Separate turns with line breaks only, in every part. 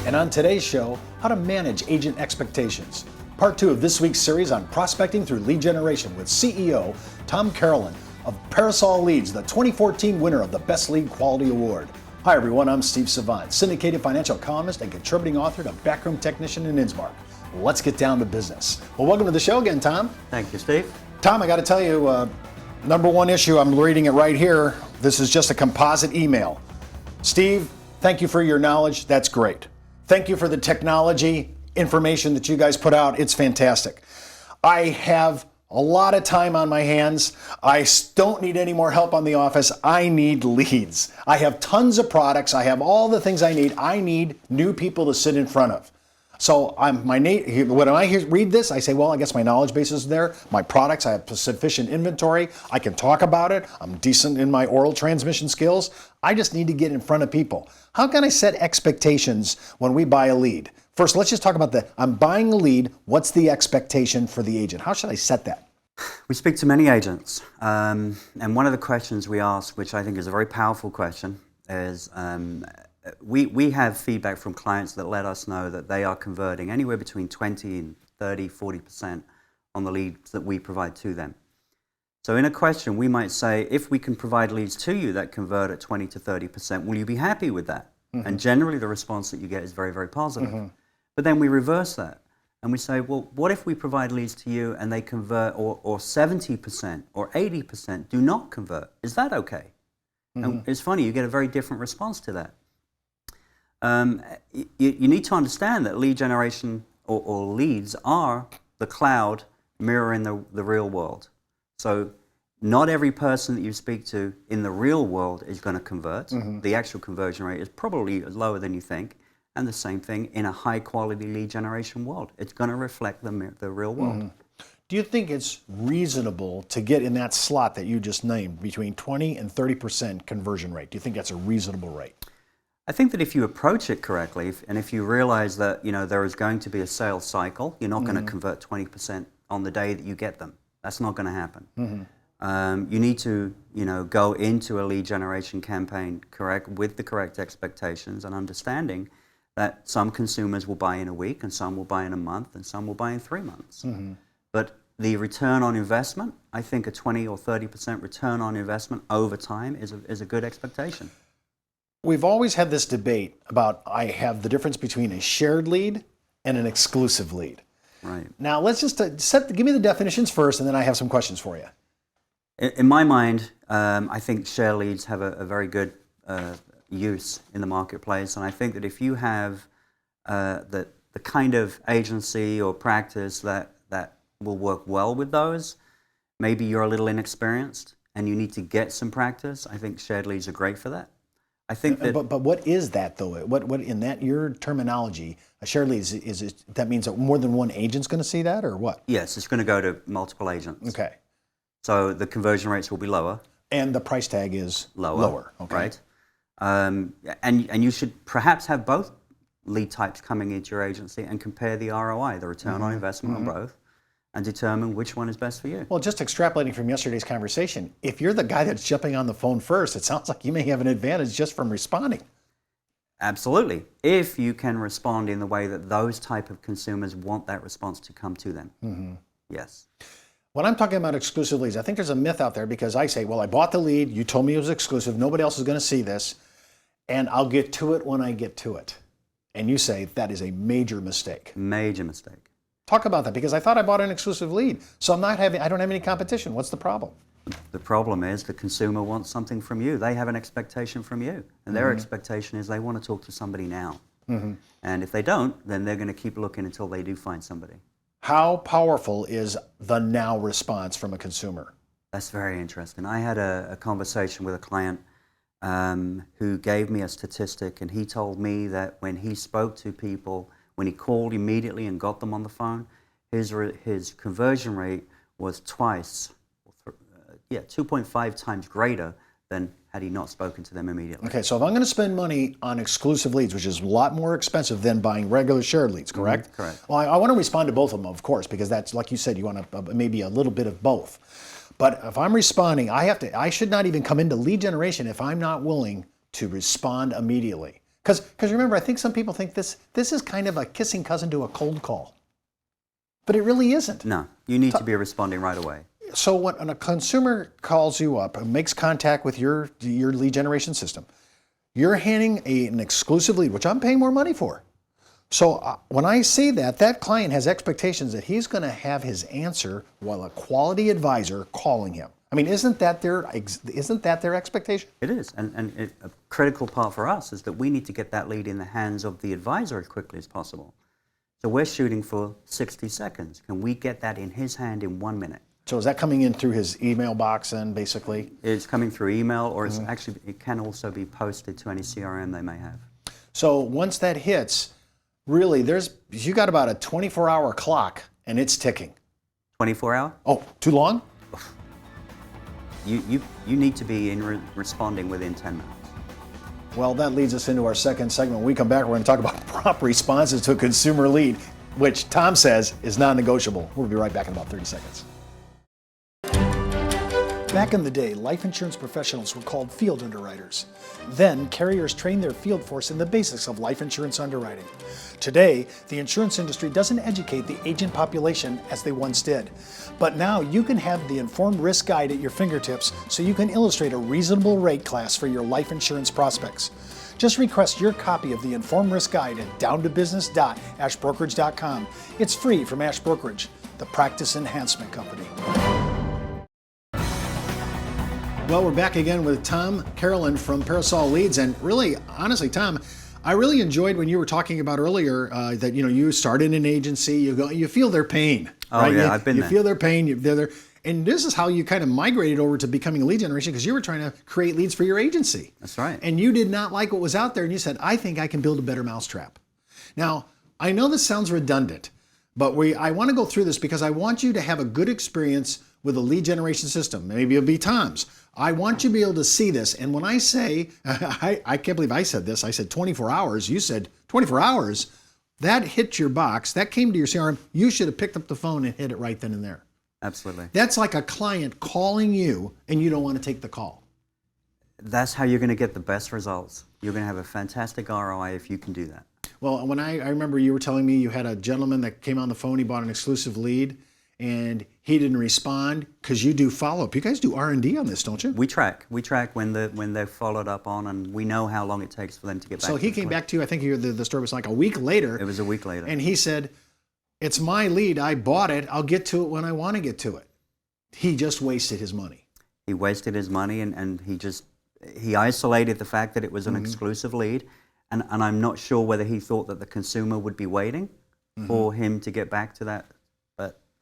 And on today's show, how to manage agent expectations. Part 2 of this week's series on prospecting through lead generation with CEO Tom Carolan of Parasol Leads, the 2014 winner of the Best Lead Quality Award. Hi everyone, I'm Steve Savant, syndicated financial columnist and contributing author to Backroom Technician in Innsbruck. Let's get down to business. Well, welcome to the show again, Tom.
Thank you, Steve.
Tom, I got to tell you, number one issue, I'm reading it right here. This is just a composite email. Steve, thank you for your knowledge. That's great. Thank you for the technology information that you guys put out. It's fantastic. I have a lot of time on my hands. I don't need any more help on the office. I need leads. I have tons of products. I have all the things I need. I need new people to sit in front of. So when I read this, I say, well, I guess my knowledge base is there. My products, I have sufficient inventory. I can talk about it. I'm decent in my oral transmission skills. I just need to get in front of people. How can I set expectations when we buy a lead? First, let's just talk about I'm buying a lead. What's the expectation for the agent? How should I set that?
We speak to many agents, and one of the questions we ask, which I think is a very powerful question, is we have feedback from clients that let us know that they are converting anywhere between 20 and 30, 40% on the leads that we provide to them. So in a question, we might say, if we can provide leads to you that convert at 20 to 30%, will you be happy with that? Mm-hmm. And generally the response that you get is very, very positive. Mm-hmm. But then we reverse that and we say, well, what if we provide leads to you and they convert, or 70% or 80% do not convert? Is that okay? Mm-hmm. And it's funny, you get a very different response to that. You need to understand that lead generation or leads are the cloud mirroring the real world. So not every person that you speak to in the real world is going to convert. Mm-hmm. The actual conversion rate is probably lower than you think. And the same thing in a high quality lead generation world. It's going to reflect the real world. Mm-hmm.
Do you think it's reasonable to get in that slot that you just named, between 20 and 30% conversion rate? Do you think that's a reasonable rate?
I think that if you approach it correctly, and if you realize that there is going to be a sales cycle, you're not going to convert 20% on the day that you get them. That's not going to happen. Mm-hmm. You need to go into a lead generation campaign with the correct expectations and understanding that some consumers will buy in a week, and some will buy in a month, and some will buy in 3 months. Mm-hmm. But the return on investment, I think a 20 or 30% return on investment over time is a good expectation.
We've always had this debate about I have the difference between a shared lead and an exclusive lead.
Right.
Now let's just give me the definitions first, and then I have some questions for you.
In my mind, I think share leads have a very good use in the marketplace, and I think that if you have the kind of agency or practice that will work well with those, maybe you're a little inexperienced and you need to get some practice. I think shared leads are great for that. I think that,
but what is that though? What in that your terminology, a shared lead is it, that means that more than one agent's going to see that, or what?
Yes, it's going to go to multiple agents.
Okay.
So the conversion rates will be lower.
And the price tag is lower. Okay.
Right. And you should perhaps have both lead types coming into your agency and compare the ROI, the return on investment on both, and determine which one is best for you.
Well, just extrapolating from yesterday's conversation, if you're the guy that's jumping on the phone first, it sounds like you may have an advantage just from responding.
Absolutely. If you can respond in the way that those type of consumers want that response to come to them. Mm-hmm. Yes.
When I'm talking about exclusive leads, I think there's a myth out there because I say, well, I bought the lead, you told me it was exclusive, nobody else is going to see this, and I'll get to it when I get to it. And you say that is a major mistake.
Major mistake.
Talk about that, because I thought I bought an exclusive lead, so I don't have any competition. What's the problem?
The problem is the consumer wants something from you. They have an expectation from you, and their expectation is they want to talk to somebody now. Mm-hmm. And if they don't, then they're going to keep looking until they do find somebody.
How powerful is the now response from a consumer?
That's very interesting. I had a conversation with a client who gave me a statistic, and he told me that when he spoke to people, when he called immediately and got them on the phone, his conversion rate was 2.5 times greater than had he not spoken to them immediately.
Okay, so if I'm going to spend money on exclusive leads, which is a lot more expensive than buying regular shared leads, correct?
Mm-hmm, correct.
Well, I want to respond to both of them, of course, because that's, like you said, you want maybe a little bit of both. But if I'm responding, I should not even come into lead generation if I'm not willing to respond immediately. Because remember, I think some people think this is kind of a kissing cousin to a cold call. But it really isn't.
No, you need to be responding right away.
So when a consumer calls you up and makes contact with your lead generation system, you're handing an exclusive lead, which I'm paying more money for. So when I see that client has expectations that he's going to have his answer while a quality advisor calling him. I mean, isn't that their expectation?
It is, and a critical part for us is that we need to get that lead in the hands of the advisor as quickly as possible. So we're shooting for 60 seconds. Can we get that in his hand in 1 minute?
So is that coming in through his email box then, basically?
It's coming through email, or it's actually, it can also be posted to any CRM they may have.
So once that hits, really, you got about a 24-hour clock, and it's ticking.
24 hour?
Oh, too long?
You need to be responding within 10 minutes.
Well, that leads us into our second segment. When we come back, we're going to talk about prompt responses to a consumer lead, which Tom says is non-negotiable. We'll be right back in about 30 seconds. Back in the day, life insurance professionals were called field underwriters. Then, carriers trained their field force in the basics of life insurance underwriting. Today, the insurance industry doesn't educate the agent population as they once did. But now you can have the informed risk guide at your fingertips so you can illustrate a reasonable rate class for your life insurance prospects. Just request your copy of the Informed Risk Guide at downtobusiness.ashbrokerage.com. It's free from Ash Brokerage, the practice enhancement company. Well, we're back again with Tom Carolan from Parasol Leads, and really, honestly, Tom, I really enjoyed when you were talking about earlier that you started an agency, you feel their pain.
Oh
right?
yeah, I've been
there.
there.
You feel their pain. They're there, and this is how you kind of migrated over to becoming a lead generation because you were trying to create leads for your agency.
That's right.
And you did not like what was out there, and you said, "I think I can build a better mousetrap." Now, I know this sounds redundant, but I want to go through this because I want you to have a good experience with a lead generation system. Maybe it'll be Tom's. I want you to be able to see this. And when I say, I can't believe I said this, I said 24 hours, you said 24 hours, that hit your box, that came to your CRM, you should have picked up the phone and hit it right then and there.
Absolutely.
That's like a client calling you and you don't want to take the call.
That's how you're going to get the best results. You're going to have a fantastic ROI if you can do that.
Well, when I remember you were telling me you had a gentleman that came on the phone, he bought an exclusive lead, and he didn't respond because you do follow-up. You guys do R&D on this, don't you?
We track when they're followed up on, and we know how long it takes for them to get back.
So he came back to you, I think the story was like a week later.
It was a week later.
And he said, "It's my lead, I bought it, I'll get to it when I want to get to it." He just wasted his money.
He wasted his money, and he isolated the fact that it was an exclusive lead, and I'm not sure whether he thought that the consumer would be waiting for him to get back to that.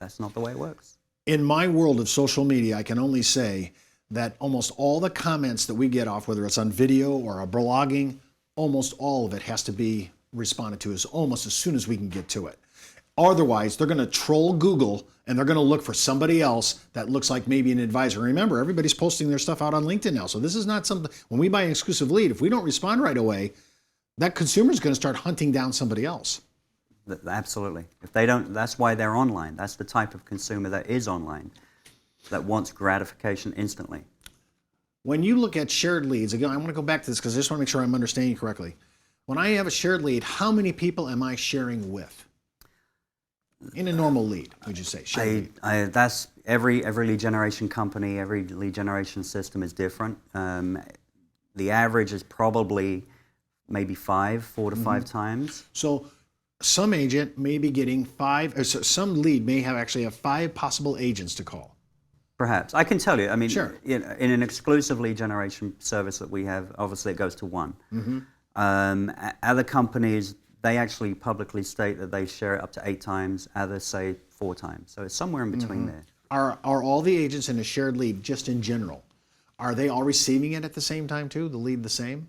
That's not the way it works.
In my world of social media, I can only say that almost all the comments that we get off, whether it's on video or a blogging, almost all of it has to be responded to almost as soon as we can get to it. Otherwise, they're going to troll Google and they're going to look for somebody else that looks like maybe an advisor. Remember, everybody's posting their stuff out on LinkedIn now. So this is not something, when we buy an exclusive lead, if we don't respond right away, that consumer is going to start hunting down somebody else.
Absolutely. If they don't, that's why they're online. That's the type of consumer that is online, that wants gratification instantly.
When you look at shared leads, again, I want to go back to this because I just want to make sure I'm understanding you correctly. When I have a shared lead, how many people am I sharing with? In a normal lead, would you say?
That's every lead generation company, every lead generation system is different. The average is probably maybe 4 to 5 times.
So some agent may be getting 5, or some lead may actually have 5 possible agents to call.
Perhaps. I can tell you, I mean,
sure.
in an exclusive lead generation service that we have, obviously it goes to 1. Other companies, they actually publicly state that they share it up to 8 times, others say 4 times. So it's somewhere in between there.
Are all the agents in a shared lead, just in general, are they all receiving it at the same time too, the lead the same?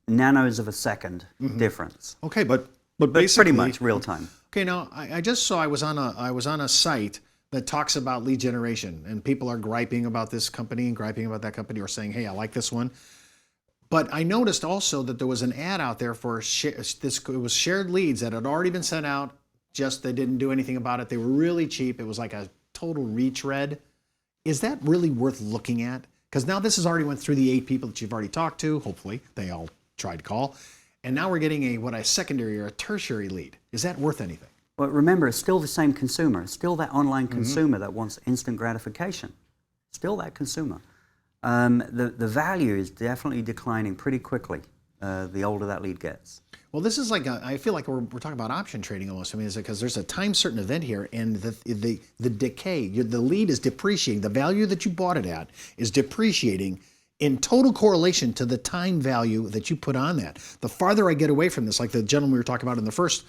Nanos of a second difference.
Okay, but
basically, pretty much real time.
Okay, now I just saw I was on a site that talks about lead generation, and people are griping about this company and griping about that company, or saying, "Hey, I like this one." But I noticed also that there was an ad out there for it was shared leads that had already been sent out. Just they didn't do anything about it. They were really cheap. It was like a total retread. Is that really worth looking at? Because now this has already went through the 8 people that you've already talked to. Hopefully, they all tried call. And now we're getting a secondary or a tertiary lead. Is that worth anything?
Well, remember, it's still the same consumer. It's still that online consumer that wants instant gratification. Still that consumer. The value is definitely declining pretty quickly the older that lead gets.
Well, this is like I feel like we're talking about option trading almost. I mean, is it because there's a time certain event here, and the decay, the lead is depreciating. The value that you bought it at is depreciating in total correlation to the time value that you put on that. The farther I get away from this, like the gentleman we were talking about in the first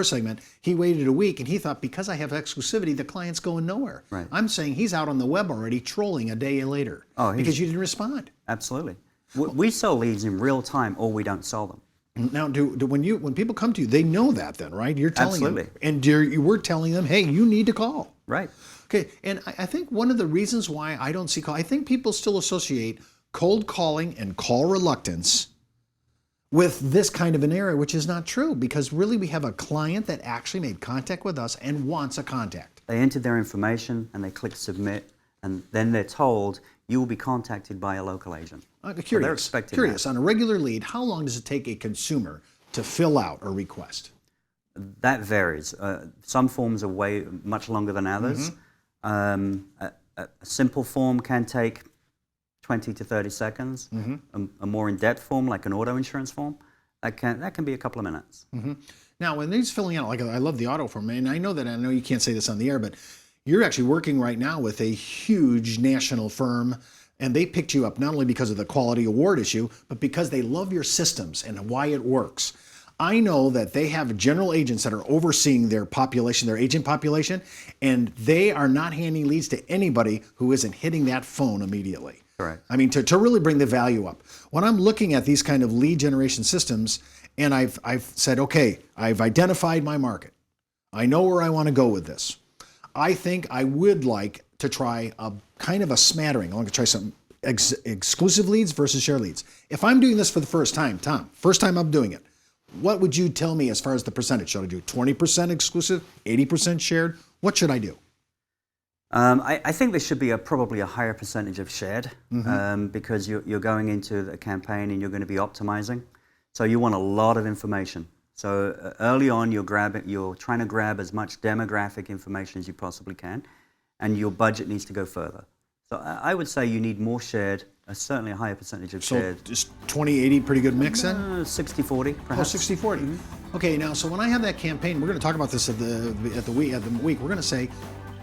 segment, he waited a week and he thought because I have exclusivity, the client's going nowhere.
Right.
I'm saying he's out on the web already trolling a day later because you didn't respond.
Absolutely. We sell leads in real time, or we don't sell them.
Now, when people come to you, they know that then, right? You're telling
Absolutely.
them, and you were telling them, hey, you need to call.
Right.
Okay, and I think one of the reasons why I don't see call, I think people still associate cold calling and call reluctance with this kind of an area, which is not true, because really we have a client that actually made contact with us and wants a contact.
They entered their information and they click submit, and then they're told you will be contacted by a local agent.
Curious,
So they're expecting that.
on a regular lead, how long does it take a consumer to fill out a request?
That varies. Some forms are much longer than others. A simple form can take 20 to 30 seconds. A more in-depth form, like an auto insurance form, that can be a couple of minutes.
Now, when he's filling out, like I love the auto form, and I know you can't say this on the air, but you're actually working right now with a huge national firm, and they picked you up not only because of the quality award issue, but because they love your systems and why it works. I know that they have general agents that are overseeing their population, their agent population, and they are not handing leads to anybody who isn't hitting that phone immediately.
Correct.
I mean, to really bring the value up. When I'm looking at these kind of lead generation systems, and I've said, okay, I've identified my market. I know where I want to go with this. I think I would like to try a kind of a smattering. I want to try some exclusive leads versus share leads. If I'm doing this for the first time, Tom, first time I'm doing it, what would you tell me as far as the percentage? Should I do 20% exclusive, 80% shared? What should I do?
I think there should be probably a higher percentage of shared because you're going into a campaign and you're going to be optimizing. So you want a lot of information. So early on, you're trying to grab as much demographic information as you possibly can, and your budget needs to go further. So I would say you need more shared, certainly a higher percentage of shared.
So just 20-80, pretty good mix then?
60-40, perhaps.
Oh, 60-40. Okay, now, so when I have that campaign, we're going to talk about this at the week. We're going to say,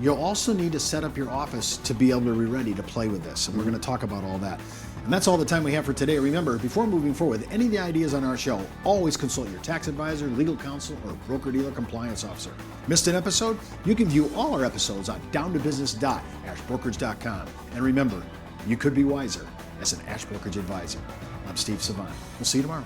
you'll also need to set up your office to be able to be ready to play with this. And we're going to talk about all that. And that's all the time we have for today. Remember, before moving forward with any of the ideas on our show, always consult your tax advisor, legal counsel, or broker-dealer compliance officer. Missed an episode? You can view all our episodes on downtobusiness.ashbrokerage.com. And remember, you could be wiser as an Ash Brokerage advisor. I'm Steve Savant. We'll see you tomorrow.